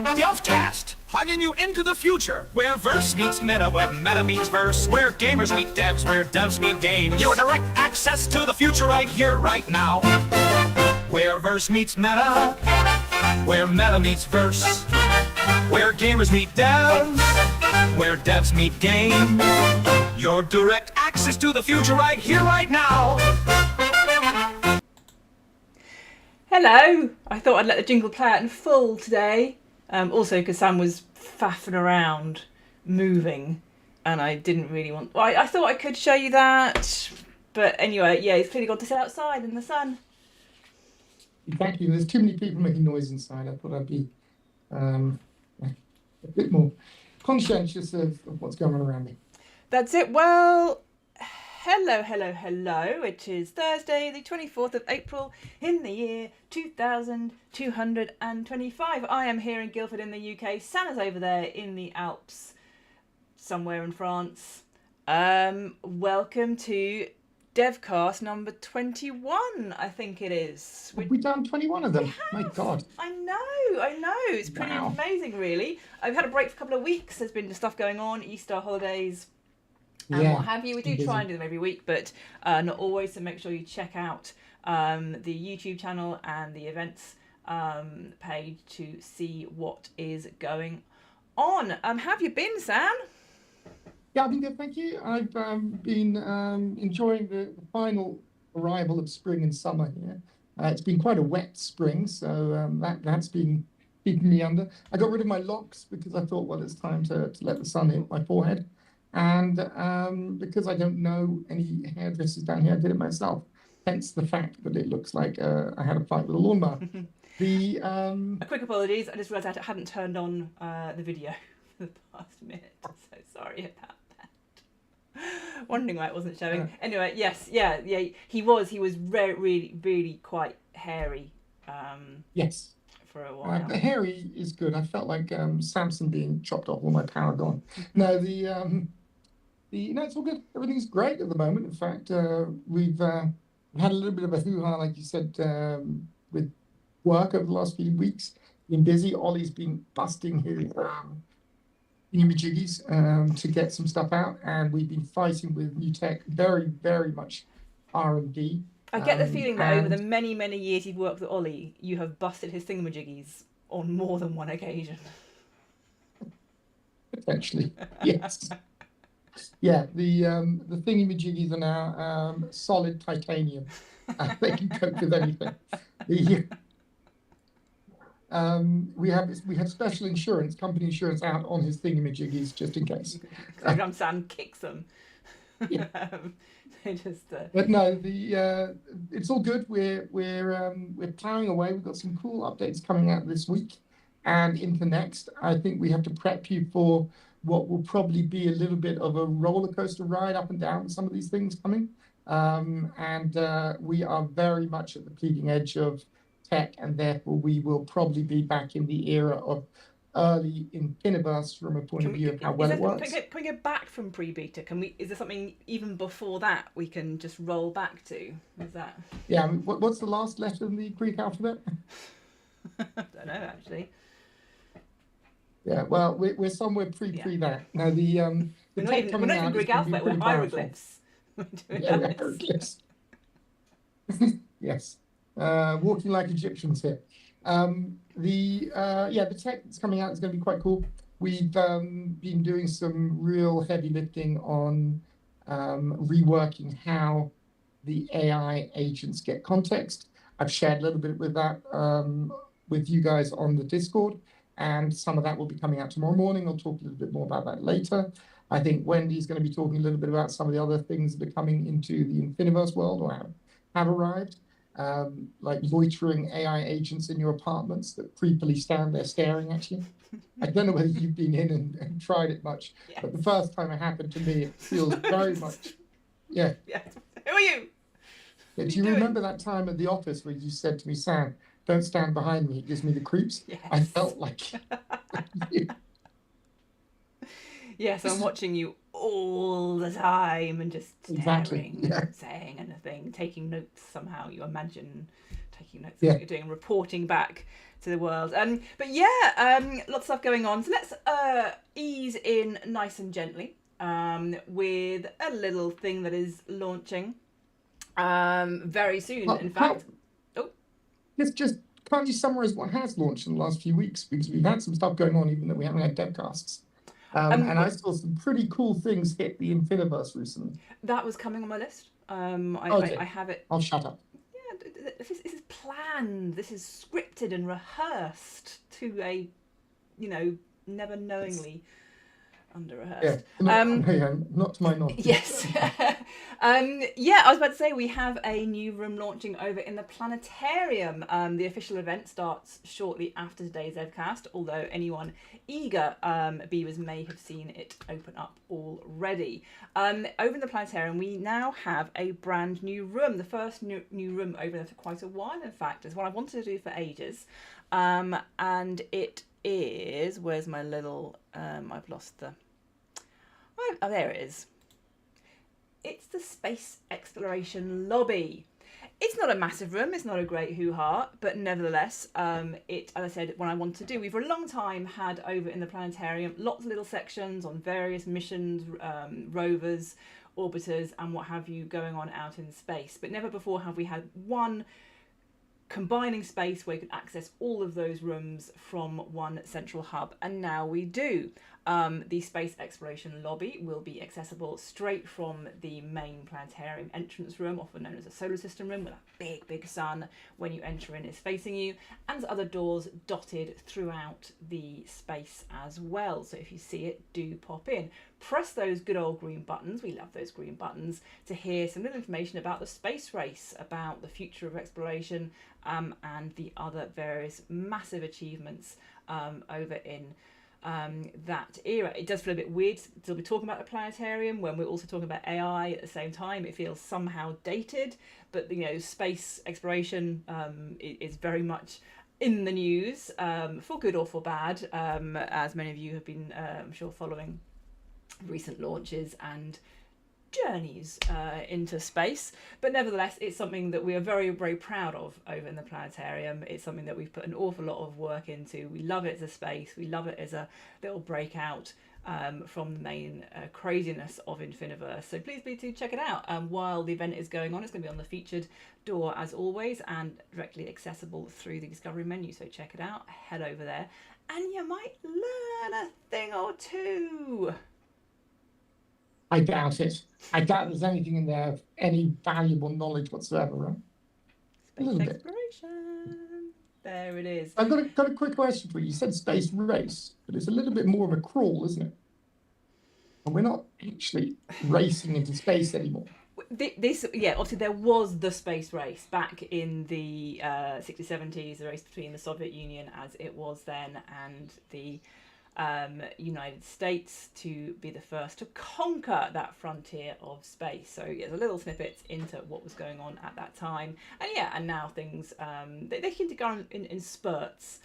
Delftcast, plugging you into the future, where verse meets meta, where meta meets verse, where gamers meet devs, where devs meet games. Your direct access to the future right here, right now. Where verse meets meta, where meta meets verse, where gamers meet devs, where devs meet game. Your direct access to the future right here, right now. Hello! I thought I'd let the jingle play out in full today. Also because Sam was faffing around, moving, and I didn't really want... Well, I thought I could show you that, but anyway, yeah, he's clearly got to sit outside in the sun. Exactly, there's too many people making noise inside. I thought I'd be a bit more conscientious of what's going on around me. That's it. Well, hello. It is Thursday, the 24th of April in the year 2225. I am here in Guildford in the UK. Sam is over there in the Alps, somewhere in France. Welcome to Devcast number 21, I think it is. Have we done 21 of them? My God. I know. It's pretty amazing, really. I've had a break for a couple of weeks. There's been stuff going on, Easter holidays, and what have you. We do try and do them every week, but not always. So make sure you check out the YouTube channel and the events page to see what is going on. Have you been, Sam? Yeah, I've been good, thank you. I've been enjoying the final arrival of spring and summer here. It's been quite a wet spring, so that's been keeping me under. I got rid of my locks because I thought, well, it's time to let the sun hit my forehead. And because I don't know any hairdressers down here, I did it myself. Hence the fact that it looks like I had a fight with a lawnmower. A quick apologies. I just realised I hadn't turned on the video for the past minute, so sorry about that. Wondering why it wasn't showing. Anyway, yes, yeah. He was really quite hairy. Yes. For a while. The hairy is good. I felt like Samson being chopped off, all my power gone. No, it's all good. Everything's great at the moment. In fact, we've had a little bit of a hoo-ha, like you said, with work over the last few weeks. Been busy. Ollie's been busting his thingamajiggies to get some stuff out, and we've been fighting with new tech, very, very much R&D. I get the feeling that over the many, many years you've worked with Ollie, you have busted his thingamajiggies on more than one occasion. Potentially, yes. Yeah, the thingamajiggies are now solid titanium. They can cope with anything. We have special insurance, company insurance out on his thingamajiggies just in case. Sam kicks them. Yeah. Just, But no, it's all good. We're plowing away. We've got some cool updates coming out this week and into next. I think we have to prep you for what will probably be a little bit of a roller coaster ride up and down with some of these things coming. And we are very much at the bleeding edge of tech, and therefore we will probably be back in the era of early Infiniverse from a point of view of how well it works. Can we go back from pre-beta? Is there something even before that we can just roll back to? Is that? Yeah. I mean, what's the last letter in the Greek alphabet? I don't know actually. Yeah. Well, we're somewhere pre that. Now the we're not even Greek alphabet. We're hieroglyphs. Hieroglyphs. Yes. Walking like Egyptians here. The tech that's coming out is going to be quite cool. We've been doing some real heavy lifting on reworking how the AI agents get context. I've shared a little bit with that with you guys on the Discord, and some of that will be coming out tomorrow morning. I'll talk a little bit more about that later. I think Wendy's going to be talking a little bit about some of the other things that are coming into the Infiniverse world or have arrived. Like loitering AI agents in your apartments that creepily stand there staring at you. I don't know whether you've been in and tried it much, but the first time it happened to me, it feels very much, yeah. Who are you? Yeah, do you remember that time at the office where you said to me, Sam, don't stand behind me, it gives me the creeps? Yes. I felt like Yes, I'm watching you all the time and just staring, Exactly, yeah. saying anything, taking notes somehow. You imagine taking notes of Yeah. what you're doing, reporting back to the world. But yeah, lots of stuff going on. So let's ease in nice and gently with a little thing that is launching very soon. In fact, just can't you summarize what has launched in the last few weeks? Because we've had some stuff going on, even though we haven't had devcasts. And I saw some pretty cool things hit the Infiniverse recently. That was coming on my list. Okay. I have it. I'll shut up. Yeah, this is planned. This is scripted and rehearsed to a, never knowingly under rehearsed. Yeah, not to my knowledge. Yes. I was about to say we have a new room launching over in the Planetarium. The official event starts shortly after today's Evcast, although anyone eager beavers may have seen it open up already. Over in the Planetarium, we now have a brand new room. The first new room over there for quite a while, in fact. It's what I wanted to do for ages. And it is... Where's my little... I've lost the... Oh, there it is. It's the Space Exploration Lobby. It's not a massive room, it's not a great hoo-ha, but nevertheless, as I said, what I want to do, we've for a long time had over in the Planetarium lots of little sections on various missions, rovers, orbiters, and what have you going on out in space. But never before have we had one combining space where you could access all of those rooms from one central hub, and now we do. The Space Exploration Lobby will be accessible straight from the main planetarium entrance room, often known as a solar system room, with a big sun when you enter in is facing you, and other doors dotted throughout the space as well. So if you see it, do pop in. Press those good old green buttons, we love those green buttons, to hear some little information about the space race, about the future of exploration, and the other various massive achievements over in that era. It does feel a bit weird to be talking about the planetarium when we're also talking about AI at the same time. It feels somehow dated, but space exploration is very much in the news, for good or for bad, as many of you have been, I'm sure, following recent launches and journeys into space. But nevertheless, it's something that we are very, very proud of over in the planetarium. It's something that we've put an awful lot of work into. We love it as a space. We love it as a little breakout from the main craziness of Infiniverse. So please do check it out. While the event is going on, it's going to be on the featured door as always, and directly accessible through the discovery menu. So check it out, head over there, and you might learn a thing or two. I doubt it. I doubt there's anything in there of any valuable knowledge whatsoever, right? Space exploration. There it is. I've got a quick question for you. You said space race, but it's a little bit more of a crawl, isn't it? And we're not actually racing into space anymore. Obviously there was the space race back in the 60s, 70s, the race between the Soviet Union as it was then and the United States to be the first to conquer that frontier of space. So there's a little snippets into what was going on at that time, and now things they seem to go on in spurts.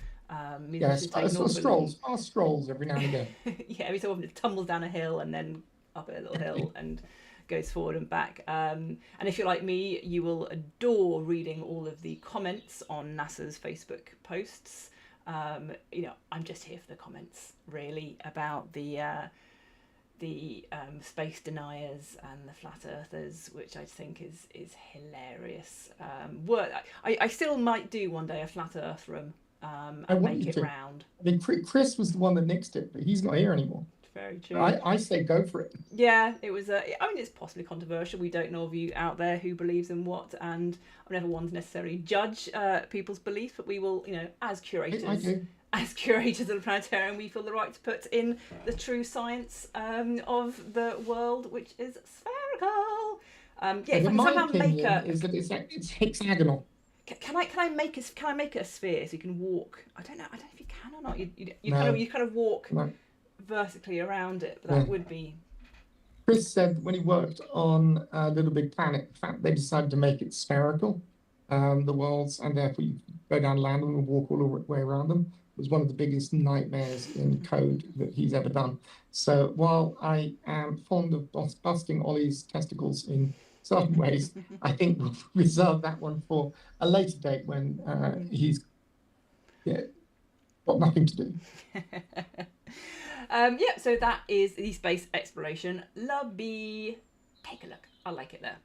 Strolls every now and again. Yeah, every so often it tumbles down a hill and then up a little hill and goes forward and back. And if you're like me, you will adore reading all of the comments on NASA's Facebook posts. I'm just here for the comments, really, about the space deniers and the flat earthers, which I think is hilarious. I still might do one day a flat earth room and make it round. I mean, Chris was the one that nixed it, but he's not here anymore. Very true. I say go for it. Yeah, it was. It's possibly controversial. We don't know of you out there who believes in what, and I'm never one to necessarily judge people's beliefs, but we will, as curators, of the planetarium, we feel the right to put in the true science of the world, which is spherical. My opinion is that it's hexagonal. Can I make it a sphere so you can walk? I don't know if you can or not. You kind of walk. No. Vertically around it, but that would be. Chris said when he worked on Little Big Planet, in fact, they decided to make it spherical, the worlds, and therefore you go down land and walk all the way around them. It was one of the biggest nightmares in code that he's ever done. So while I am fond of busting Ollie's testicles in certain ways. I think we'll reserve that one for a later date when he's got nothing to do. Yeah, so that is the space exploration lobby. Take a look. I like it there.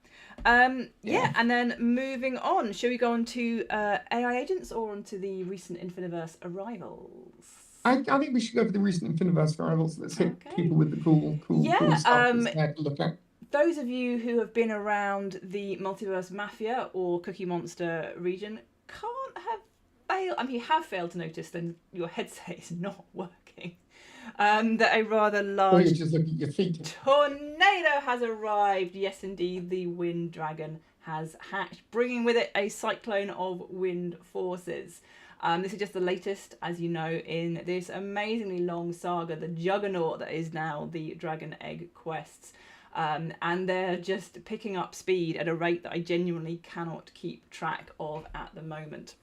Yeah, and then moving on, shall we go on to AI agents or onto the recent Infiniverse arrivals? I think we should go for the recent Infiniverse arrivals. Let's hit people with the cool stuff that's there to look at. Those of you who have been around the Multiverse Mafia or Cookie Monster region can't have failed. I mean, you have failed to notice then your headset is not working. That a rather large just look at your feet. tornado has arrived. Yes, indeed, the Wind Dragon has hatched, bringing with it a cyclone of wind forces. This is just the latest, as you know, in this amazingly long saga, the juggernaut that is now the Dragon Egg quests. And they're just picking up speed at a rate that I genuinely cannot keep track of at the moment.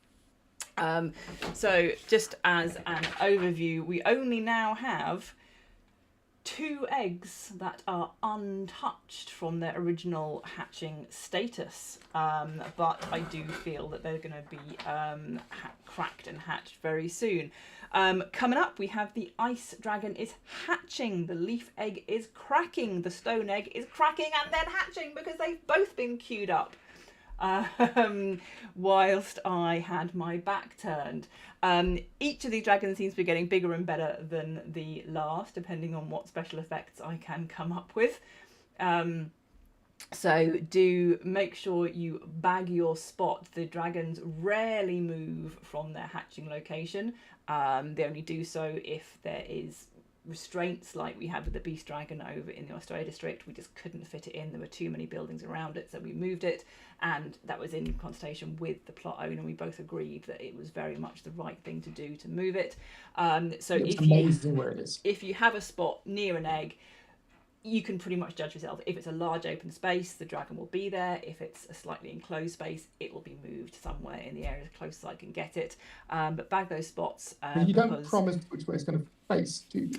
So just as an overview, we only now have 2 eggs that are untouched from their original hatching status, but I do feel that they're going to be cracked and hatched very soon. Coming up, we have the Ice Dragon is hatching, the Leaf Egg is cracking, the Stone Egg is cracking and then hatching because they've both been queued up. Whilst I had my back turned. Each of these dragons seems to be getting bigger and better than the last, depending on what special effects I can come up with. So do make sure you bag your spot. The dragons rarely move from their hatching location. They only do so if there is restraints like we had with the Beast Dragon over in the Australia district. We just couldn't fit it in. There were too many buildings around it, so we moved it, and that was in consultation with the plot owner. We both agreed that it was very much the right thing to do to move it. So if you have a spot near an egg, you can pretty much judge yourself. If it's a large open space, the dragon will be there. If it's a slightly enclosed space, it will be moved somewhere in the area as close as I can get it. But bag those spots. You don't promise which way it's going to face, do you?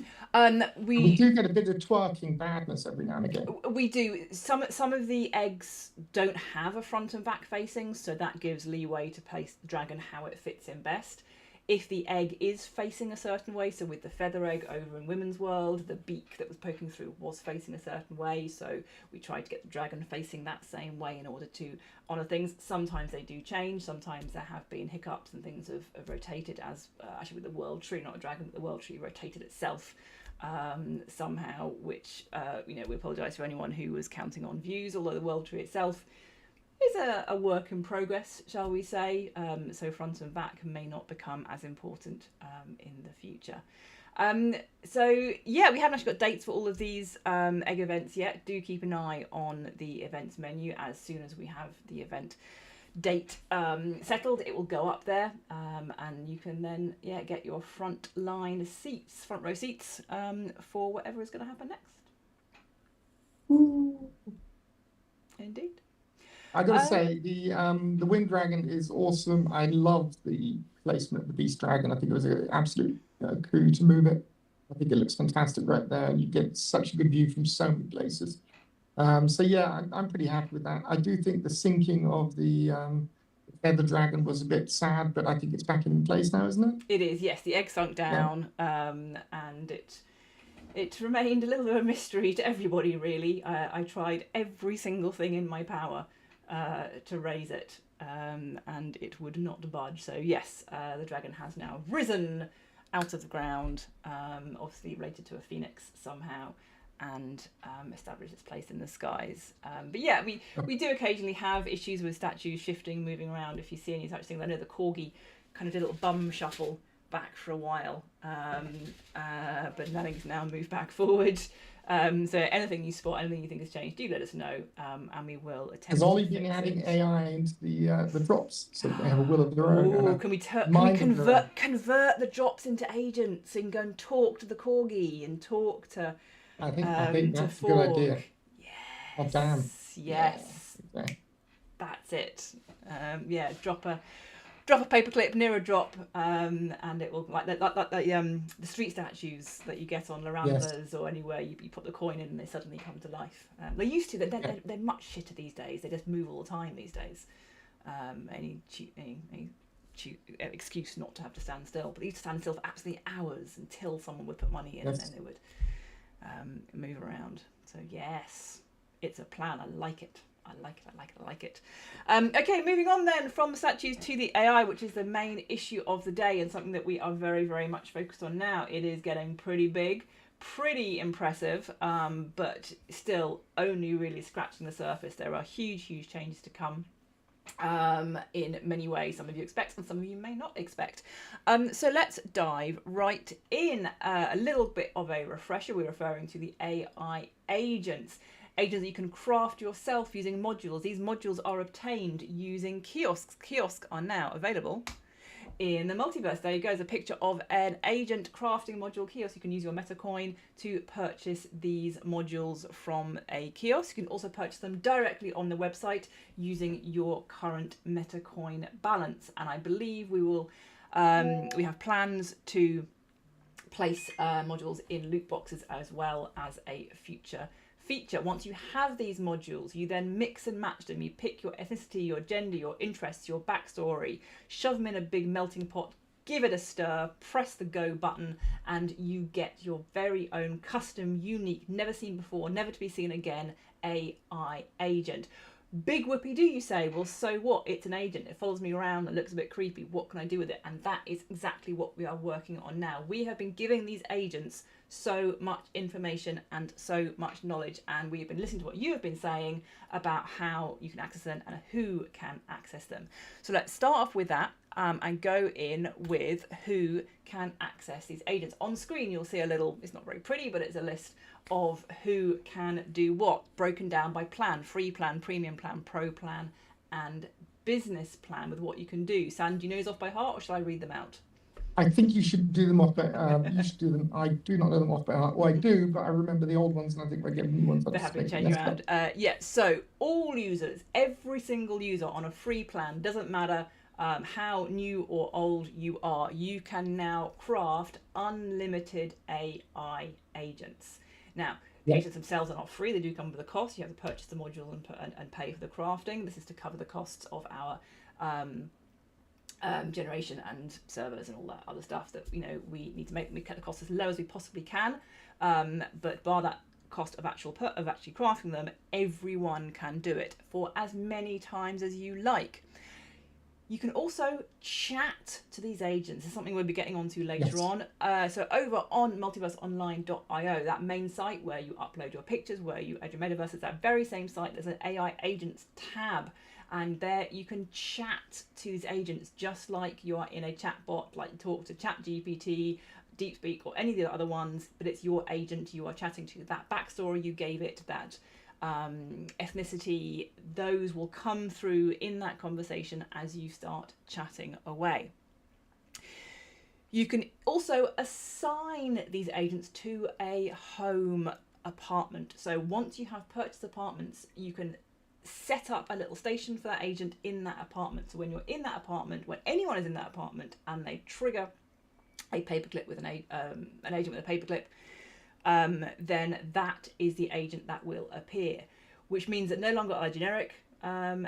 We do get a bit of twerking badness every now and again. We do. Some of the eggs don't have a front and back facing, so that gives leeway to place the dragon how it fits in best. If the egg is facing a certain way, so with the feather egg over in Women's World, the beak that was poking through was facing a certain way, so we tried to get the dragon facing that same way in order to honour things. Sometimes they do change, sometimes there have been hiccups and things have rotated, as actually with the World Tree, not a dragon, but the World Tree rotated itself somehow, which, we apologise for anyone who was counting on views, although the World Tree itself is a work in progress, shall we say, so front and back may not become as important in the future. So yeah, we haven't actually got dates for all of these egg events yet. Do keep an eye on the events menu. As soon as we have the event date settled, it will go up there, and you can then get your front row seats for whatever is going to happen next. Ooh. Indeed. I gotta say, the Wind Dragon is awesome. I love the placement of the Beast Dragon. I think it was an absolute coup to move it. I think it looks fantastic right there, and you get such a good view from so many places. So yeah, I'm pretty happy with that. I do think the sinking of the Feather Dragon was a bit sad, but I think it's back in place now, isn't it? It is, yes. The egg sunk down, and it remained a little bit of a mystery to everybody, really. I tried every single thing in my power to raise it, and it would not budge. So yes, the dragon has now risen out of the ground, obviously related to a phoenix somehow, and established its place in the skies. But yeah, we do occasionally have issues with statues shifting, moving around. If you see any such thing, I know the corgi kind of did a little bum shuffle back for a while, but nothing's now moved back forward. So anything you spot, anything you think has changed, do let us know, and we will attempt. Has Ollie been adding AI into the drops so they have a will of their own? Can we convert the drops into agents and go and talk to the corgi and talk to? I think that's a good idea. Yes. Oh damn. Yes. Yeah, okay. That's it. Drop drop a paperclip near a drop, and it will like the street statues that you get on Larandas or anywhere. You put the coin in and they suddenly come to life. They used to. They're much shitter these days. They just move all the time these days. Any excuse not to have to stand still, but they used to stand still for absolutely hours until someone would put money in, and then they would move around. So yes, it's a plan. I like it. I like it. Okay, moving on then from statues to the AI, which is the main issue of the day and something that we are very, very much focused on now. It is getting pretty big, pretty impressive, but still only really scratching the surface. There are huge, huge changes to come in many ways. Some of you expect and some of you may not expect. So let's dive right in. A little bit of a refresher. We're referring to the AI agents. Agents that you can craft yourself using modules. These modules are obtained using kiosks. Kiosks are now available in the multiverse. There you go. There's a picture of an agent crafting module kiosk. You can use your MetaCoin to purchase these modules from a kiosk. You can also purchase them directly on the website using your current MetaCoin balance. And I believe we will. We have plans to place modules in loot boxes as well as a future feature. Once you have these modules, you then mix and match them. You pick your ethnicity, your gender, your interests, your backstory, shove them in a big melting pot, give it a stir, press the go button, and you get your very own custom, unique, never seen before, never to be seen again AI agent. Big whoopee do, you say? Well, so what? It's an agent. It follows me around and looks a bit creepy. What can I do with it? And that is exactly what we are working on now. We have been giving these agents so much information and so much knowledge, and we've been listening to what you have been saying about how you can access them and who can access them. So let's start off with that and go in with who can access these agents. On screen you'll see a little, it's not very pretty, but it's a list of who can do what, broken down by plan: free plan, premium plan, pro plan, and business plan, with what you can do. Sam, do you know these off by heart, or shall I read them out? I think you should do them off by you should do them. I do not know them off by heart. Well, I do, but I remember the old ones, and I think we're getting new ones. They have been changed around. So all users, every single user on a free plan, doesn't matter how new or old you are, you can now craft unlimited AI agents. Now, the agents themselves are not free. They do come with a cost. You have to purchase the module and pay for the crafting. This is to cover the costs of our generation and servers and all that other stuff that we need to make. We cut the costs as low as we possibly can, but bar that cost of actually crafting them, everyone can do it for as many times as you like. You can also chat to these agents. It's something we'll be getting onto later on. So over on multiverseonline.io, that main site where you upload your pictures, where you add your metaverse, it's that very same site. There's an AI agents tab, and there you can chat to these agents just like you are in a chat bot, like talk to ChatGPT, DeepSpeak, or any of the other ones, but it's your agent you are chatting to. That backstory you gave it, that ethnicity, those will come through in that conversation as you start chatting away. You can also assign these agents to a home apartment. So once you have purchased apartments, you can set up a little station for that agent in that apartment. So when you're in that apartment, when anyone is in that apartment and they trigger a paperclip with an agent with a paperclip, then that is the agent that will appear, which means that no longer are generic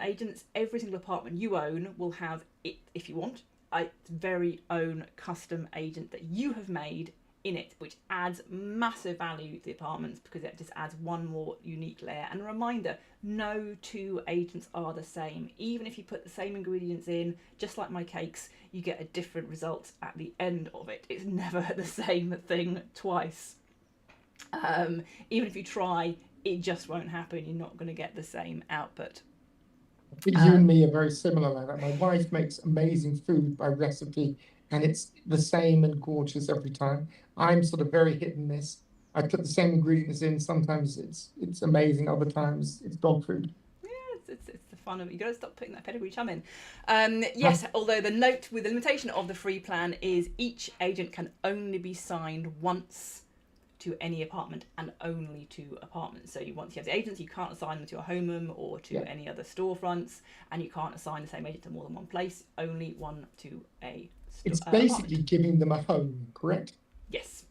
agents. Every single apartment you own will have it, if you want, its very own custom agent that you have made in it, which adds massive value to the apartments because it just adds one more unique layer. And a reminder, no two agents are the same. Even if you put the same ingredients in, just like my cakes, you get a different result at the end of it. It's never the same thing twice. Even if you try, it just won't happen. You're not going to get the same output. I think you and me are very similar like that. My wife makes amazing food by recipe, and it's the same and gorgeous every time. I'm sort of very hit and miss. I put the same ingredients in. Sometimes it's amazing. Other times it's dog food. Yeah, it's the fun of it. You got to stop putting that pedigree chum in. Yes, although the note with the limitation of the free plan is each agent can only be signed once to any apartment and only to apartments. So once you have the agents, you can't assign them to a home or to any other storefronts, and you can't assign the same agent to more than one place, only one to a It's basically giving them a home, correct? Yes.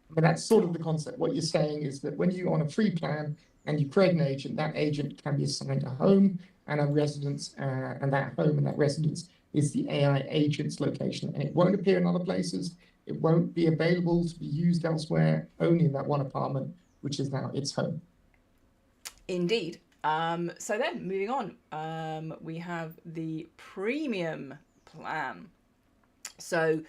But that's sort of the concept. What you're saying is that when you're on a free plan and you create an agent, that agent can be assigned a home and a residence, and that home and that residence is the AI agent's location, and it won't appear in other places. It won't be available to be used elsewhere, only in that one apartment, which is now its home. Indeed. So then, moving on, we have the premium plan. So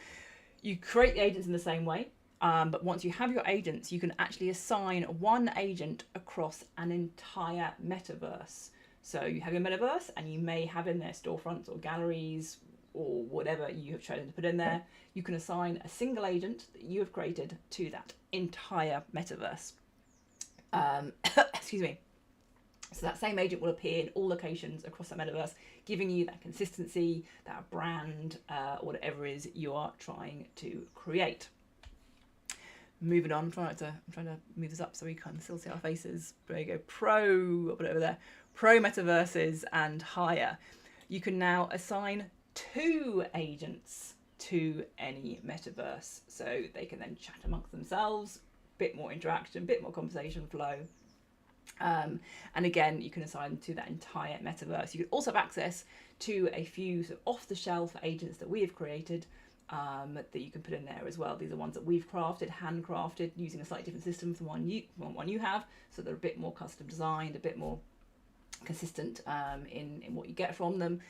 you create the agents in the same way, but once you have your agents, you can actually assign one agent across an entire metaverse. So you have your metaverse, and you may have in there storefronts or galleries or whatever you have chosen to put in there. You can assign a single agent that you have created to that entire metaverse. Excuse me. So that same agent will appear in all locations across that metaverse, giving you that consistency, that brand, whatever it is you are trying to create. Moving on, I'm trying to move this up so we can still see our faces. There you go. Pro, I'll put it over there. Pro metaverses and higher. You can now assign 2 agents to any metaverse, so they can then chat amongst themselves, bit more interaction, bit more conversation flow. And again, you can assign them to that entire metaverse. You can also have access to a few sort of off-the-shelf agents that we have created, that you can put in there as well. These are ones that we've crafted, handcrafted, using a slightly different system from one you have, so they're a bit more custom designed, a bit more consistent in what you get from them.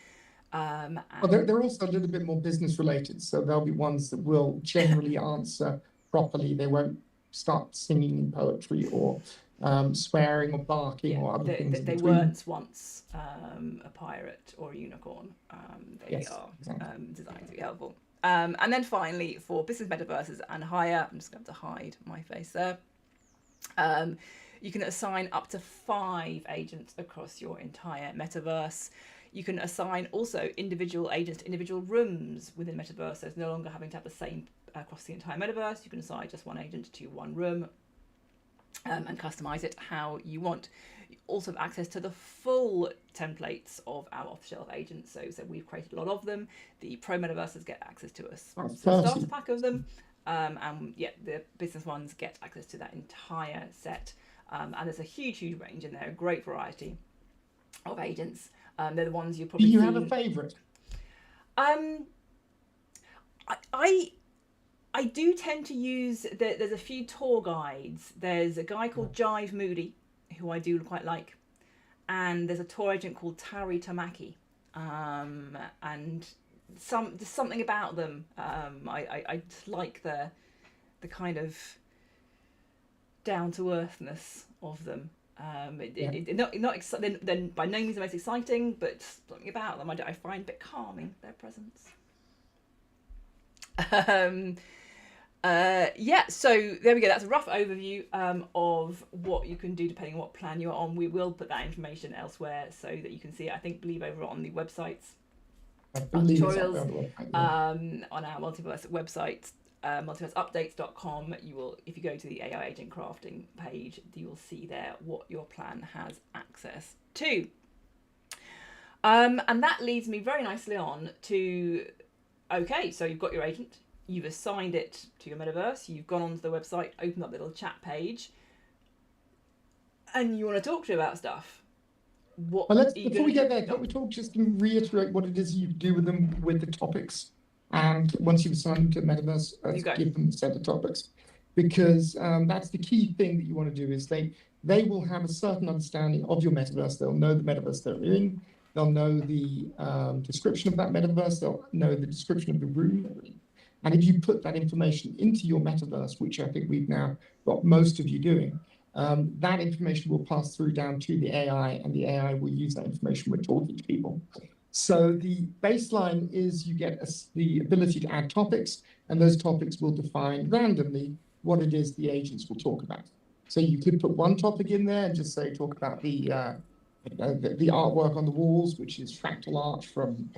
Well, they're also a little bit more business related, so there'll be ones that will generally answer properly. They won't start singing in poetry or swearing or barking or other things. They weren't once a pirate or a unicorn. They are designed to be helpful. And then finally, for business metaverses and higher, I'm just going to hide my face there. You can assign up to 5 agents across your entire metaverse. You can assign also individual agents to individual rooms within metaverse. So it's no longer having to have the same across the entire metaverse. You can assign just one agent to one room, and customize it how you want. You also have access to the full templates of our off-the-shelf agents. So we've created a lot of them. The pro metaverses get access to a starter pack of them, and the business ones get access to that entire set. And there's a huge range in there, a great variety of agents. They're the ones you've probably seen. Do you have a favourite? I do tend to use, there's a few tour guides. There's a guy called Jive Moody, who I do quite like. And there's a tour agent called Tari Tamaki. And there's something about them. I just like the kind of down-to-earthness of them. They're by no means the most exciting, but something about them I find a bit calming, their presence. So there we go. That's a rough overview of what you can do depending on what plan you're on. We will put that information elsewhere so that you can see it. I believe over on the websites, tutorials, on our multiverse website, multiverseupdates.com. If you go to the AI agent crafting page, you will see there what your plan has access to. And that leads me very nicely on to, okay, so you've got your agent. You've assigned it to your metaverse. You've gone onto the website, opened up the little chat page, and you want to talk to you about stuff. Before we get there, can't we talk just to reiterate what it is you do with them with the topics? And once you've assigned them to the metaverse, give them a set of topics, because that's the key thing that you want to do. Is they will have a certain understanding of your metaverse. They'll know the metaverse they're in. They'll know the description of that metaverse. They'll know the description of the room they're in. And if you put that information into your metaverse, which I think we've now got most of you doing, that information will pass through down to the AI, and the AI will use that information when talking to people. So the baseline is you get the ability to add topics, and those topics will define randomly what it is the agents will talk about. So you could put one topic in there and just say, talk about the artwork on the walls, which is fractal art from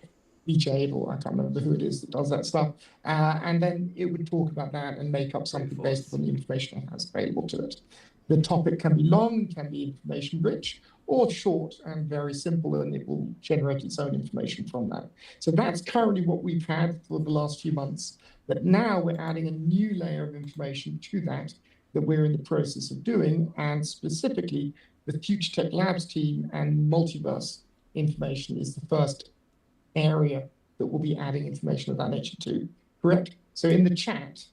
speech aid, or I can't remember who it is that does that stuff. And then it would talk about that and make up something based on the information it has available to it. The topic can be long, can be information rich, or short and very simple, and it will generate its own information from that. So that's currently what we've had for the last few months. But now we're adding a new layer of information to that we're in the process of doing, and specifically the Future Tech Labs team and multiverse information is the first area that will be adding information of that nature to. Correct? So in the chat,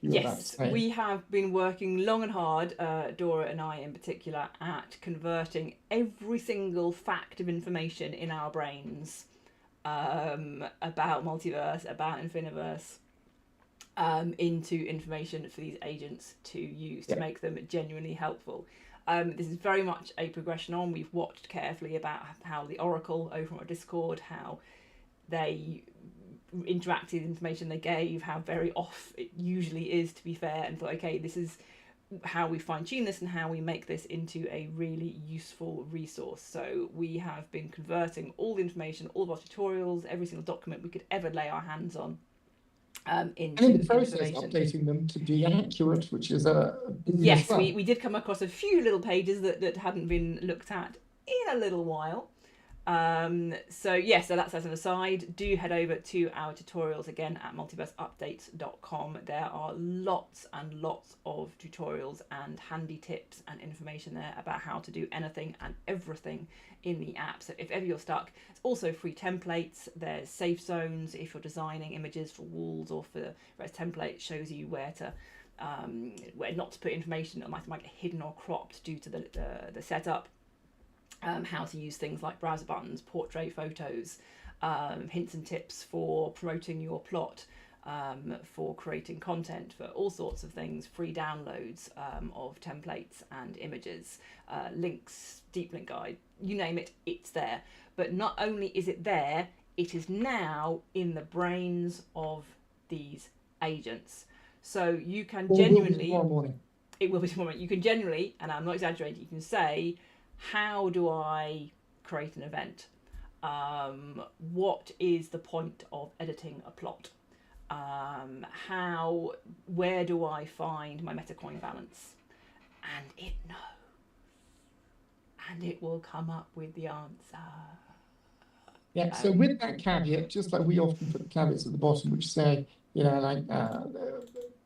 yes, we have been working long and hard, Dora and I in particular, at converting every single fact of information in our brains about multiverse, about Infiniverse, into information for these agents to use to make them genuinely helpful. This is very much a progression on. We've watched carefully about how the Oracle over on our Discord, how they interacted with information they gave, how very off it usually is, to be fair, and thought, okay, this is how we fine-tune this and how we make this into a really useful resource. So we have been converting all the information, all of our tutorials, every single document we could ever lay our hands on, into and in the process updating them to be accurate, which is a yes, we did come across a few little pages that hadn't been looked at in a little while. So that's as an aside. Do head over to our tutorials again at multiverseupdates.com. There are lots and lots of tutorials and handy tips and information there about how to do anything and everything in the app. So if ever you're stuck, it's also free templates. There's safe zones if you're designing images for walls or for whereas template shows you where not to put information that might get hidden or cropped due to the setup. How to use things like browser buttons, portrait photos, hints and tips for promoting your plot, for creating content, for all sorts of things, free downloads of templates and images, links, deep link guide, you name it, it's there. But not only is it there, it is now in the brains of these agents. So you can genuinely... It will be tomorrow morning. You can genuinely, and I'm not exaggerating, you can say, how do I create an event? What is the point of editing a plot? Where do I find my MetaCoin balance? And it knows. And it will come up with the answer. Yeah, so with that caveat, just like we often put the caveats at the bottom, which say,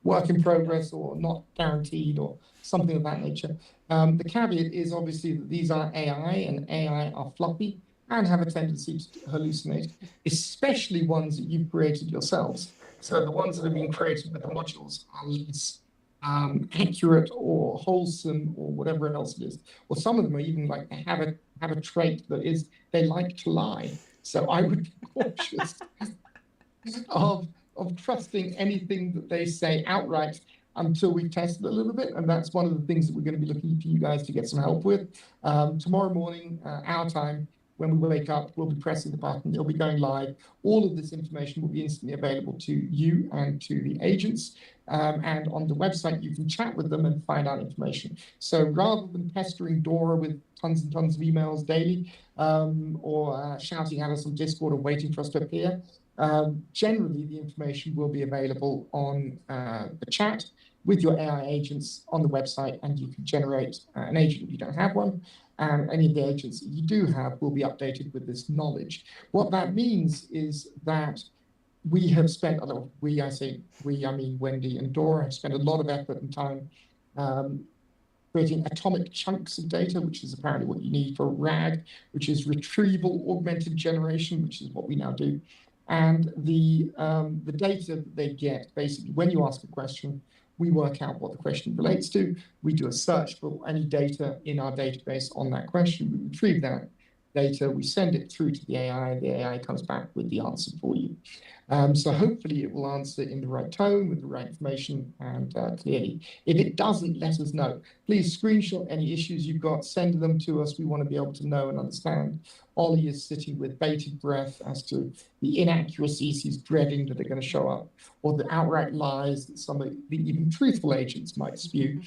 work in progress or not guaranteed or something of that nature. The caveat is obviously that these are AI, and AI are fluffy and have a tendency to hallucinate, especially ones that you've created yourselves. So the ones that have been created with the modules are less accurate or wholesome or whatever else it is. Or some of them are even have a trait that is they like to lie. So I would be cautious of trusting anything that they say outright until we've tested it a little bit. And that's one of the things that we're going to be looking for you guys to get some help with. Tomorrow morning, our time, when we wake up, we'll be pressing the button. It'll be going live. All of this information will be instantly available to you and to the agents. And on the website, you can chat with them and find out information. So rather than pestering Dora with tons and tons of emails daily, or shouting at us on Discord or waiting for us to appear, generally the information will be available on the chat with your AI agents on the website, and you can generate an agent if you don't have one, and any of the agents that you do have will be updated with this knowledge. What that means is that we have spent, I say we, I mean Wendy and Dora have spent a lot of effort and time creating atomic chunks of data, which is apparently what you need for RAG, which is retrieval augmented generation, which is what we now do. And the data that they get, basically, when you ask a question, we work out what the question relates to. We do a search for any data in our database on that question. We retrieve that data, we send it through to the AI comes back with the answer for you. So hopefully it will answer in the right tone, with the right information, and clearly. If it doesn't, let us know. Please screenshot any issues you've got, send them to us. We want to be able to know and understand. Ollie is sitting with bated breath as to the inaccuracies he's dreading that are going to show up, or the outright lies that some of the even truthful agents might spew.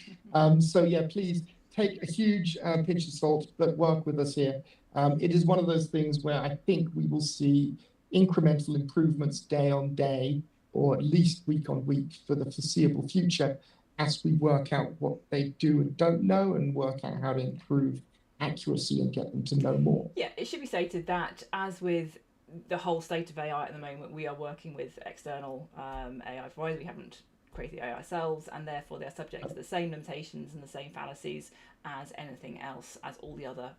So yeah, please take a huge pinch of salt, but work with us here. It is one of those things where I think we will see incremental improvements day on day, or at least week on week for the foreseeable future, as we work out what they do and don't know and work out how to improve accuracy and get them to know more. Yeah, it should be stated that, as with the whole state of AI at the moment, we are working with external AI providers. We haven't created AI ourselves, and therefore they're subject to the same limitations and the same fallacies as anything else, as all the other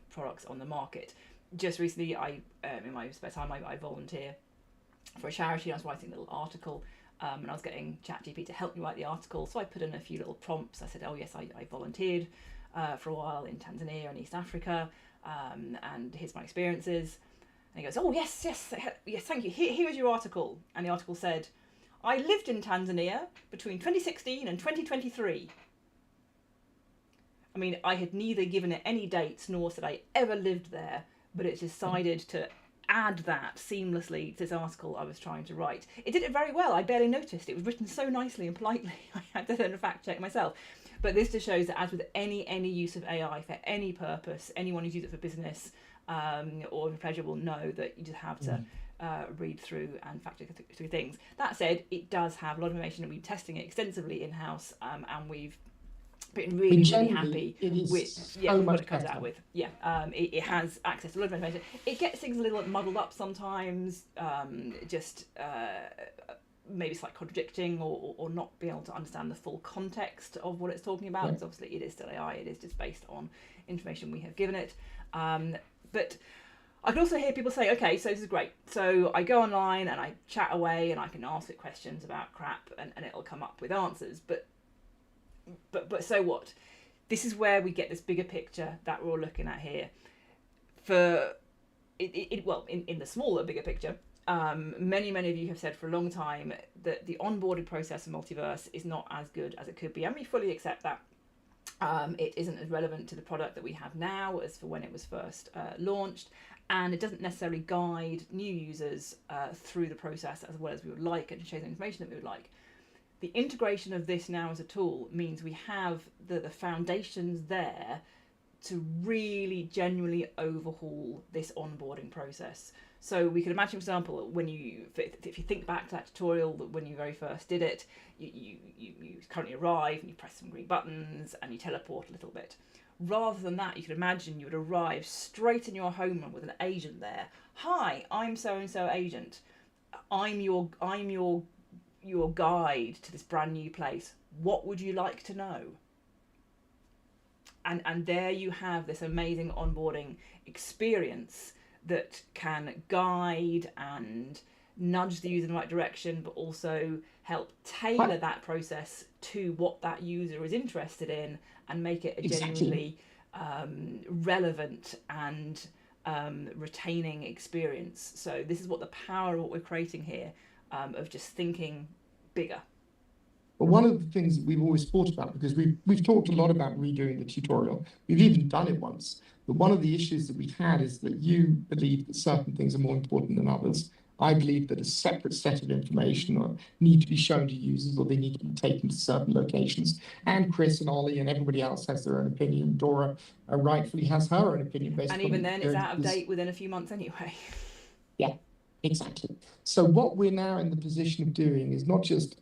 products on the market. Just recently, in my spare time, I volunteer for a charity. I was writing a little article, and I was getting ChatGPT to help me write the article. So I put in a few little prompts. I said, oh yes, I volunteered for a while in Tanzania and East Africa, and here's my experiences. And he goes, oh yes, thank you. Here is your article. And the article said, I lived in Tanzania between 2016 and 2023. I mean, I had neither given it any dates nor said I ever lived there, but it decided to add that seamlessly to this article I was trying to write. It did it very well. I barely noticed. It was written so nicely and politely. I had to then fact check myself. But this just shows that, as with any use of AI for any purpose, anyone who's used it for business or for pleasure will know that you just have to read through and fact check through things. That said, it does have a lot of information, and we've been testing it extensively in-house, and we've been really happy with what it comes out with. It has access to a lot of information. It gets things a little muddled up sometimes, maybe slightly contradicting, or not being able to understand the full context of what it's talking about, because obviously it is still AI. It is just based on information we have given it. But I can also hear people say, okay, so this is great. So I go online and I chat away and I can ask it questions about crap, and it'll come up with answers. But so what? This is where we get this bigger picture that we're all looking at here. In the smaller, bigger picture, many of you have said for a long time that the onboarding process of Multiverse is not as good as it could be, and we fully accept that. It isn't as relevant to the product that we have now as for when it was first launched, and it doesn't necessarily guide new users through the process as well as we would like, and show the information that we would like. The integration of this now as a tool means we have the foundations there to really genuinely overhaul this onboarding process. So we could imagine, for example, if you think back to that tutorial that when you very first did it, you currently arrive and you press some green buttons and you teleport a little bit. Rather than that, you could imagine you would arrive straight in your home room with an agent there. Hi, I'm so-and-so agent. I'm your guide to this brand new place. What would you like to know? And there you have this amazing onboarding experience that can guide and nudge the user in the right direction, but also help tailor that process to what that user is interested in, and make it a genuinely relevant and retaining experience. So this is what the power of what we're creating here, of just thinking bigger. But one of the things that we've always thought about, because we've talked a lot about redoing the tutorial, we've even done it once, but one of the issues that we've had is that you believe that certain things are more important than others. I believe that a separate set of information or need to be shown to users, or they need to be taken to certain locations. And Chris and Ollie and everybody else has their own opinion. Dora rightfully has her own opinion. Based and even then, it's out of date within a few months anyway. Yeah, exactly. So what we're now in the position of doing is not just,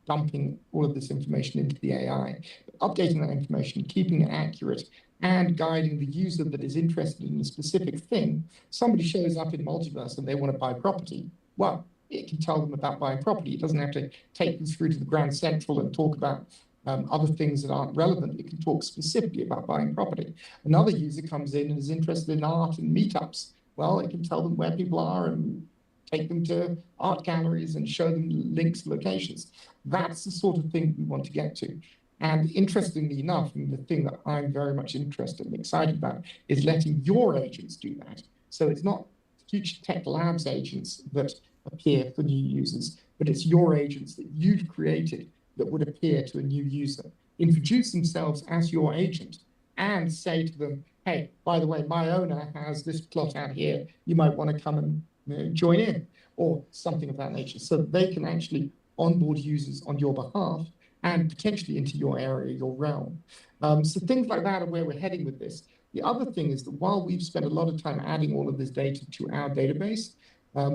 dumping all of this information into the AI, but updating that information, keeping it accurate, and guiding the user that is interested in a specific thing. Somebody shows up in Multiverse and they want to buy property. Well, it can tell them about buying property. It doesn't have to take them through to the Grand Central and talk about other things that aren't relevant. It can talk specifically about buying property. Another user comes in and is interested in art and meetups. Well, it can tell them where people are and take them to art galleries and show them links to locations. That's the sort of thing we want to get to. And interestingly enough, and the thing that I'm very much interested and excited about is letting your agents do that. So it's not Future Tech Labs agents that appear for new users, but it's your agents that you've created that would appear to a new user. Introduce themselves as your agent and say to them, hey, by the way, my owner has this plot out here. You might want to come and join in, or something of that nature, so that they can actually onboard users on your behalf and potentially into your area, your realm. So things like that are where we're heading with this. The other thing is that while we've spent a lot of time adding all of this data to our database,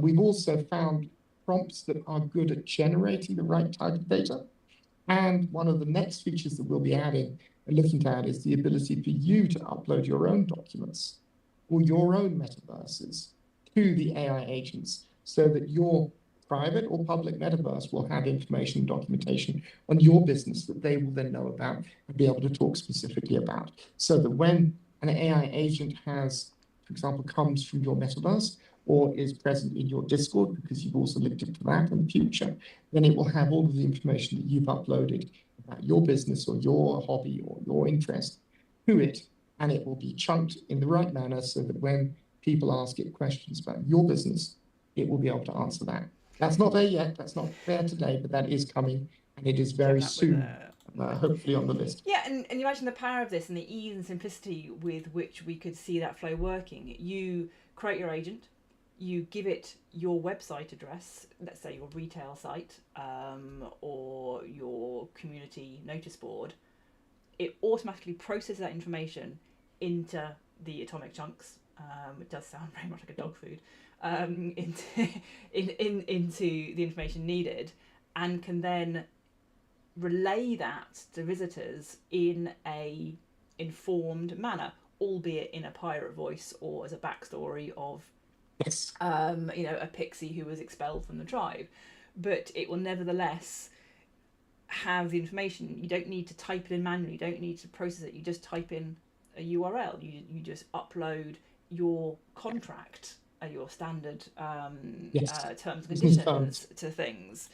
we've also found prompts that are good at generating the right type of data. And one of the next features that we'll be adding and looking to add is the ability for you to upload your own documents or your own metaverses to the AI agents so that your private or public metaverse will have information and documentation on your business that they will then know about and be able to talk specifically about. So that when an AI agent has, for example, comes from your metaverse or is present in your Discord, because you've also linked it to that in the future, then it will have all of the information that you've uploaded about your business or your hobby or your interest to it, and it will be chunked in the right manner so that when people ask it questions about your business, it will be able to answer that. That's not there yet, that's not there today, but that is coming, and it is very soon, hopefully on the list. Yeah, and you imagine the power of this and the ease and simplicity with which we could see that flow working. You create your agent, you give it your website address, let's say your retail site, or your community notice board. It automatically processes that information into the atomic chunks. It does sound very much like a dog food. Into the information needed, and can then relay that to visitors in a informed manner, albeit in a pirate voice or as a backstory of a pixie who was expelled from the tribe. But it will nevertheless have the information. You don't need to type it in manually, you don't need to process it, you just type in a URL, you just upload your contract, your standard terms and conditions to things.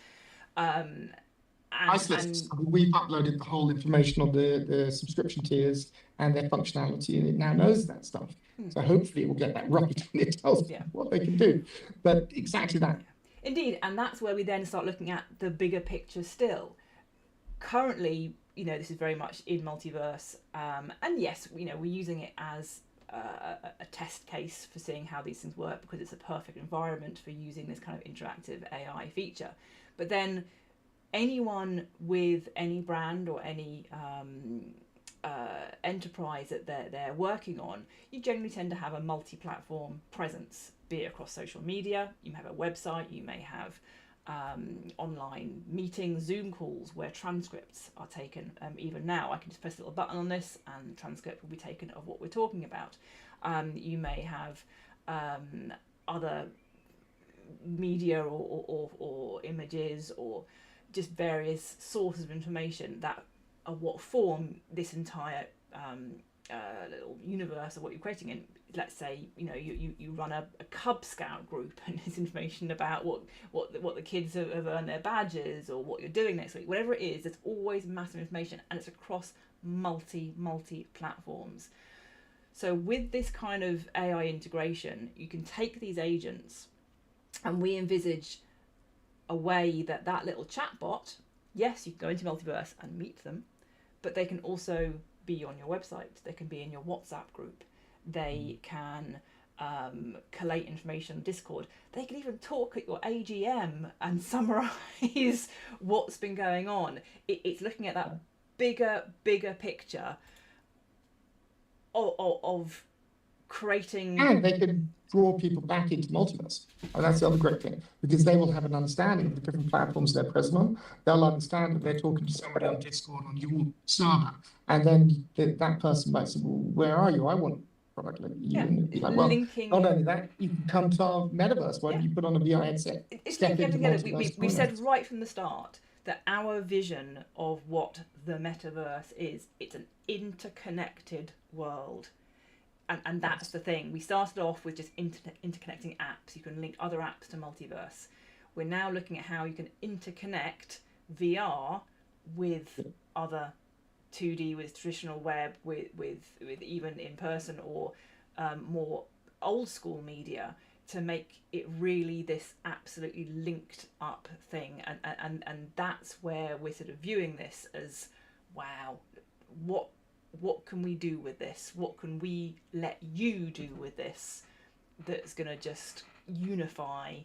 We've uploaded the whole information on the subscription tiers and their functionality, and it now knows that stuff. So hopefully it will get that right and it tells what they can do. But exactly that. Indeed, and that's where we then start looking at the bigger picture still. Currently, this is very much in multiverse, and yes, we're using it as a test case for seeing how these things work, because it's a perfect environment for using this kind of interactive AI feature. But then anyone with any brand or any enterprise that they're working on, you generally tend to have a multi-platform presence, be it across social media. You may have a website, you may have online meetings, Zoom calls where transcripts are taken. Even now, I can just press a little button on this and the transcript will be taken of what we're talking about. You may have other media or images or just various sources of information that are what form this entire little universe of what you're creating in. Let's say you run a Cub Scout group and there's information about what the kids have earned their badges or what you're doing next week. Whatever it is, there's always massive information, and it's across multi platforms. So with this kind of AI integration, you can take these agents, and we envisage a way that little chatbot, yes, you can go into multiverse and meet them, but they can also be on your website, they can be in your WhatsApp group, they can collate information on Discord, they can even talk at your AGM and summarise what's been going on. It's looking at that bigger picture of creating... And they can draw people back into multiverse. And that's the other great thing, because they will have an understanding of the different platforms they're present on. They'll understand that they're talking to somebody on Discord on your server. And then that person might say, well, where are you? I want product like you. And be like, well, not only that, you can come to our metaverse. Why don't you put on a VR headset? It's linking everything together. We've said right from the start that our vision of what the metaverse is, it's an interconnected world. And that's the thing. We started off with just interconnecting apps. You can link other apps to multiverse. We're now looking at how you can interconnect VR with other 2D, with traditional web, with even in person or more old school media, to make it really this absolutely linked up thing. And that's where we're sort of viewing this as, wow, what can we do with this? What can we let you do with this that's going to just unify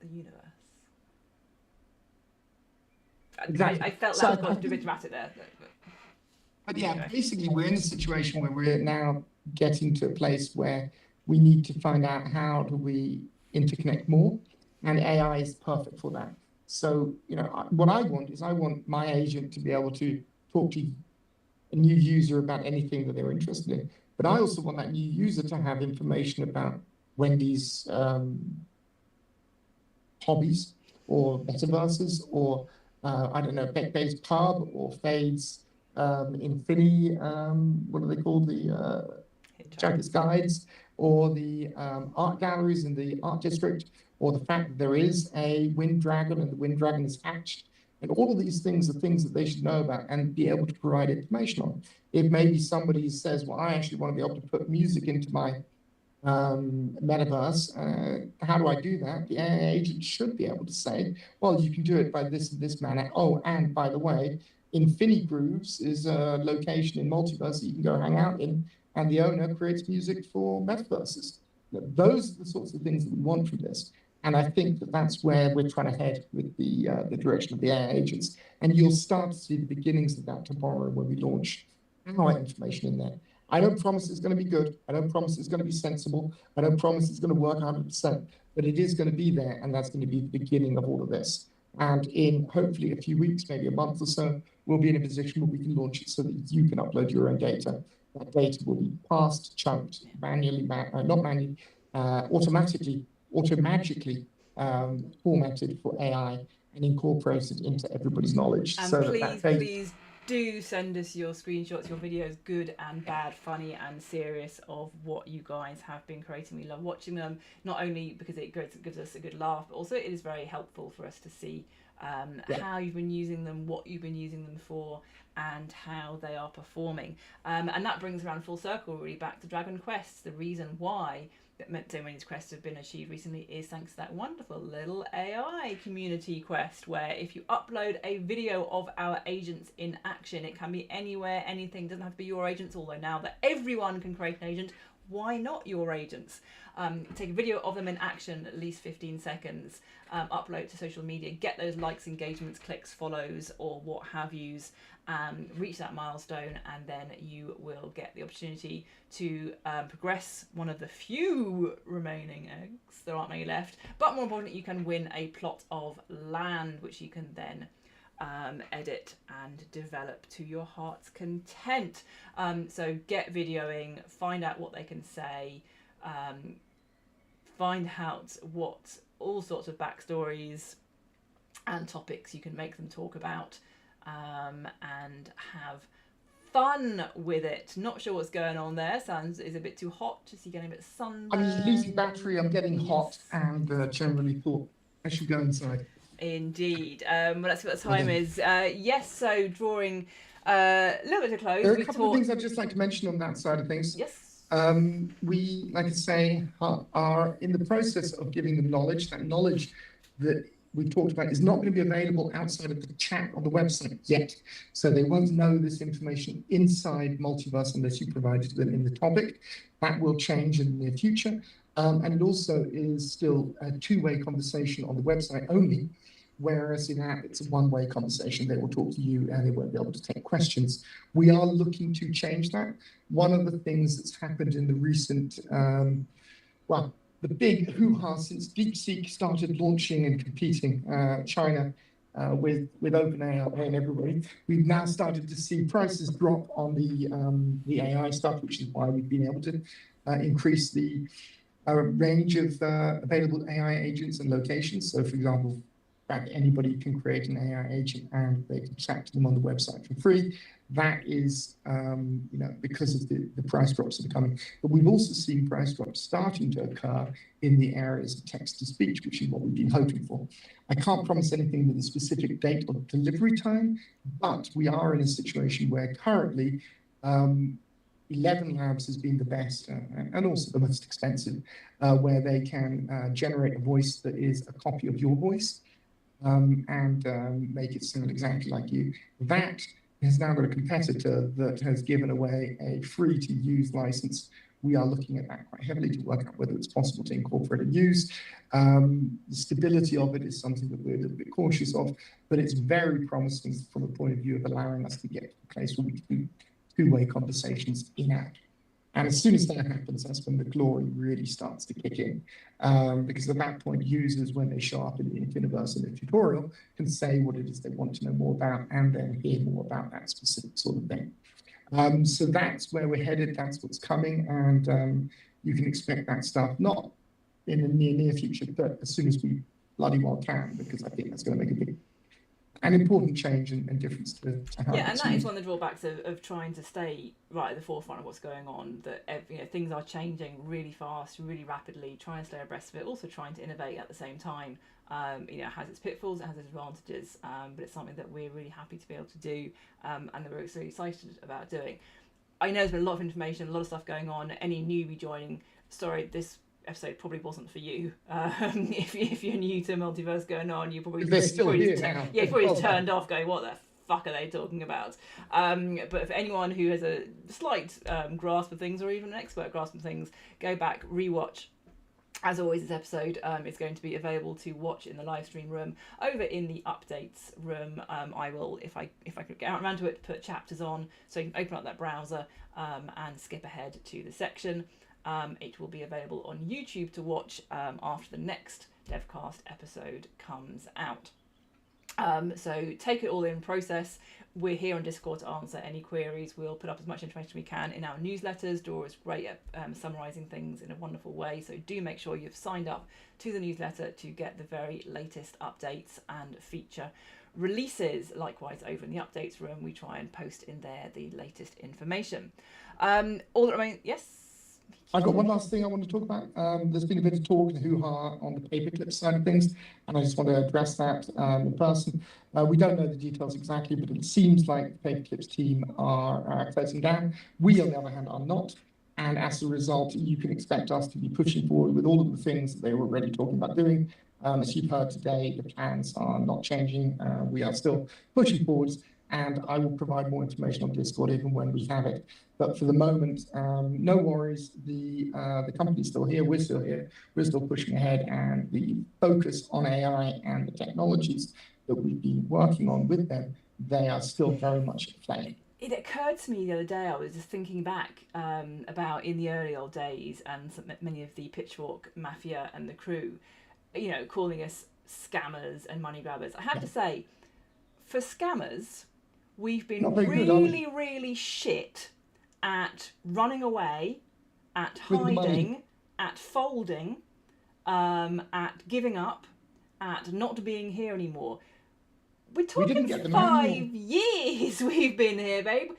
the universe? Exactly. I felt that was a bit dramatic there. But yeah, basically we're in a situation where we're now getting to a place where we need to find out how do we interconnect more, and AI is perfect for that. So, what I want is I want my agent to be able to talk to a new user about anything that they're interested in. But I also want that new user to have information about Wendy's hobbies or metaverses or, I don't know, Beck's Pub or Fade's Infinity, what are they called? The Jacket's Guides, or the art galleries in the art district, or the fact that there is a wind dragon and the wind dragon is hatched. And all of these things are things that they should know about and be able to provide information on. If maybe somebody says, well, I actually want to be able to put music into my metaverse, how do I do that? The AI agent should be able to say, well, you can do it by this and this manner. Oh, and by the way, Infinity Grooves is a location in multiverse that you can go hang out in, and the owner creates music for metaverses. Those are the sorts of things that we want from this. And I think that that's where we're trying to head with the direction of the AI agents. And you'll start to see the beginnings of that tomorrow when we launch our information in there. I don't promise it's going to be good. I don't promise it's going to be sensible. I don't promise it's going to work 100%, but it is going to be there, and that's going to be the beginning of all of this. And in hopefully a few weeks, maybe a month or so, we'll be in a position where we can launch it so that you can upload your own data. That data will be parsed, chunked, manually, not manually, automatically, automagically formatted for AI and incorporated into everybody's knowledge. And so please do send us your screenshots, your videos, good and bad, funny and serious, of what you guys have been creating. We love watching them, not only because it gives us a good laugh, but also it is very helpful for us to see how you've been using them, what you've been using them for, and how they are performing. And that brings around full circle really back to Dragon Quest. The reason why that so many quests have been achieved recently is thanks to that wonderful little AI community quest, where if you upload a video of our agents in action, it can be anywhere, anything, doesn't have to be your agents, although now that everyone can create an agent, why not your agents? Take a video of them in action, at least 15 seconds, upload to social media, get those likes, engagements, clicks, follows, or what have yous, reach that milestone, and then you will get the opportunity to progress one of the few remaining eggs. There aren't many left, but more importantly, you can win a plot of land, which you can then edit and develop to your heart's content. So get videoing, find out what they can say, find out what all sorts of backstories and topics you can make them talk about, and have fun with it. Not sure what's going on there. Is a bit too hot. Just you getting a bit sunburned. I'm losing battery. I'm getting hot, and generally thought I should go inside. Indeed. Well, let's see what the time is. Yes. So drawing a little bit to close. There are a couple of things I'd just like to mention on that side of things. Yes. We, like I say, are in the process of giving them knowledge. That knowledge that we've talked about is not going to be available outside of the chat on the website yet. So they won't know this information inside Multiverse unless you provide it to them in the topic. That will change in the near future. And it also is still a two-way conversation on the website only, whereas in app it's a one-way conversation. They will talk to you and they won't be able to take questions. We are looking to change that. One of the things that's happened in the recent, the big hoo-ha since DeepSeek started launching and competing, China with OpenAI and everybody, we've now started to see prices drop on the AI stuff, which is why we've been able to increase the range of available AI agents and locations. So, for example, anybody can create an AI agent and they can chat to them on the website for free. That is, because of the price drops that are coming. But we've also seen price drops starting to occur in the areas of text-to-speech, which is what we've been hoping for. I can't promise anything with a specific date or delivery time, but we are in a situation where currently 11 Labs has been the best and also the most expensive, where they can generate a voice that is a copy of your voice. And make it sound exactly like you. That has now got a competitor that has given away a free-to-use license. We are looking at that quite heavily to work out whether it's possible to incorporate and use. The stability of it is something that we're a little bit cautious of, but it's very promising from a point of view of allowing us to get to a place where we can two-way conversations in-app. And as soon as that happens, that's when the glory really starts to kick in. Because at that point, users, when they show up in the Infiniverse in the tutorial, can say what it is they want to know more about and then hear more about that specific sort of thing. So that's where we're headed. That's what's coming. And you can expect that stuff, not in the near future, but as soon as we bloody well can, because I think that's going to make an important change and difference to how and that is one of the drawbacks of trying to stay right at the forefront of what's going on, that things are changing really fast, really rapidly. Trying to stay abreast of it, also trying to innovate at the same time. It has its pitfalls, it has its advantages, but it's something that we're really happy to be able to do, and that we're so excited about doing. I know there's been a lot of information, a lot of stuff going on. Any newbie joining, sorry, this episode probably wasn't for you. If you're new to Multiverse going on, you probably just turned off going, what the fuck are they talking about? But for anyone who has a slight grasp of things, or even an expert grasp of things, go back, rewatch. As always, this episode is going to be available to watch in the live stream room. Over in the updates room, I will, if I could get around to it, put chapters on, so you can open up that browser and skip ahead to the section. It will be available on YouTube to watch after the next Devcast episode comes out. So take it all in, process. We're here on Discord to answer any queries. We'll put up as much information we can in our newsletters. Dora is great at summarising things in a wonderful way, so do make sure you've signed up to the newsletter to get the very latest updates and feature releases. Likewise, over in the updates room, we try and post in there the latest information. All that remains, yes? I've got one last thing I want to talk about. There's been a bit of talk and hoo-ha on the paperclip side of things, and I just want to address that in person. We don't know the details exactly, but it seems like the paperclips team are closing down. We, on the other hand, are not. And as a result, you can expect us to be pushing forward with all of the things that they were already talking about doing. As you've heard today, the plans are not changing. We are still pushing forwards, and I will provide more information on Discord even when we have it. But for the moment, no worries. The company's still here. We're still here. We're still pushing ahead, and the focus on AI and the technologies that we've been working on with them, they are still very much at play. It occurred to me the other day, I was just thinking back about in the early old days, and many of the Pitchfork Mafia and the crew, calling us scammers and money grabbers. I have to say, for scammers, we've been really, really shit at running away, at hiding, at folding, at giving up, at not being here anymore. We're talking 5 years we've been here, babe.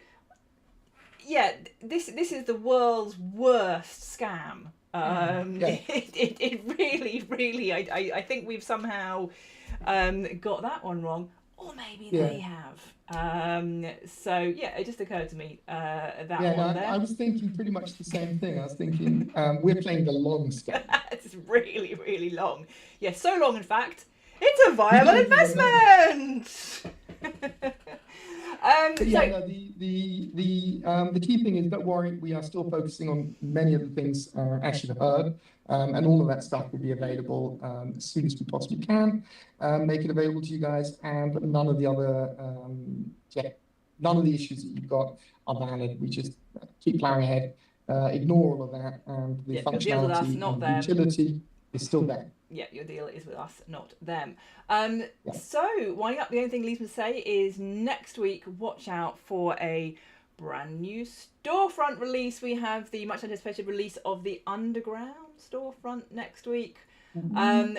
Yeah, this is the world's worst scam. It really, really, I think we've somehow got that one wrong. Or maybe they have. So yeah, it just occurred to me that one there. I was thinking pretty much the same thing. I was thinking we're playing the long scam. It's really, really long. Yeah, so long in fact, it's a viable investment. The key thing is, don't worry, we are still focusing on many of the things Ash have heard, and all of that stuff will be available as soon as we possibly can. Make it available to you guys, and none of the other, none of the issues that you've got are valid. We just keep plowing ahead, ignore all of that, and the functionality and the utility is still there. Yeah, your deal is with us, not them. So, winding up, the only thing leaves me to say is next week, watch out for a brand new storefront release. We have the much anticipated release of the Underground storefront next week,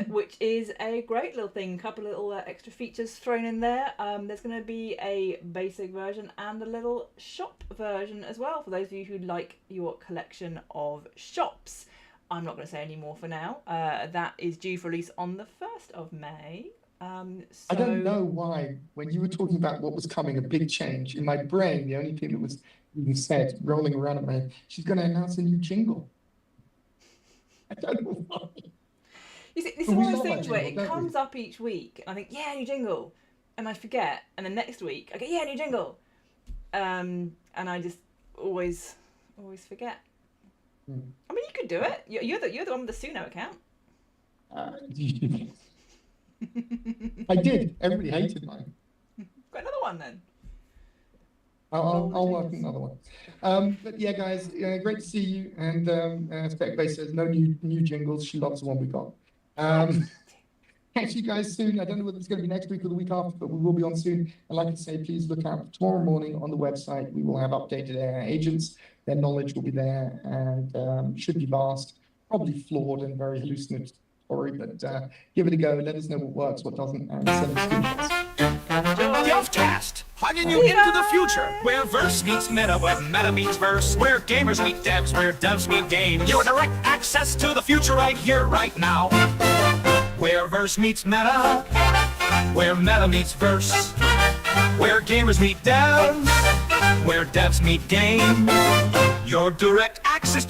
which is a great little thing. A couple of little extra features thrown in there. There's going to be a basic version and a little shop version as well for those of you who like your collection of shops. I'm not going to say any more for now. That is due for release on the 1st of May. I don't know why, when you were talking about what was coming, a big change, in my brain, the only thing that was even said, rolling around in my head, she's going to announce a new jingle. I don't know why. You see, this is one of those things where it comes up each week, and I think, yeah, new jingle. And I forget. And then next week, I go, yeah, new jingle. And I just always forget. I mean, you could do it. You're the one with the Suno account. I did. Everybody hated mine. Got another one then. I'll work on another one. But yeah, guys, great to see you. And Speckbase says no new jingles. She loves the one we got. Catch you guys soon. I don't know whether it's going to be next week or the week after, but we will be on soon. And like I say, please look out tomorrow morning on the website. We will have updated AI agents. Their knowledge will be there and should be vast, probably flawed and very hallucinatory. But give it a go. Let us know what works, what doesn't, and send us screenshots. Delftcast, hugging you into the future, where verse meets meta, where meta meets verse, where gamers meet devs, where devs meet games. Your direct access to the future right here, right now. Where verse meets meta, where meta meets verse, where gamers meet devs, where devs meet game. Your direct access to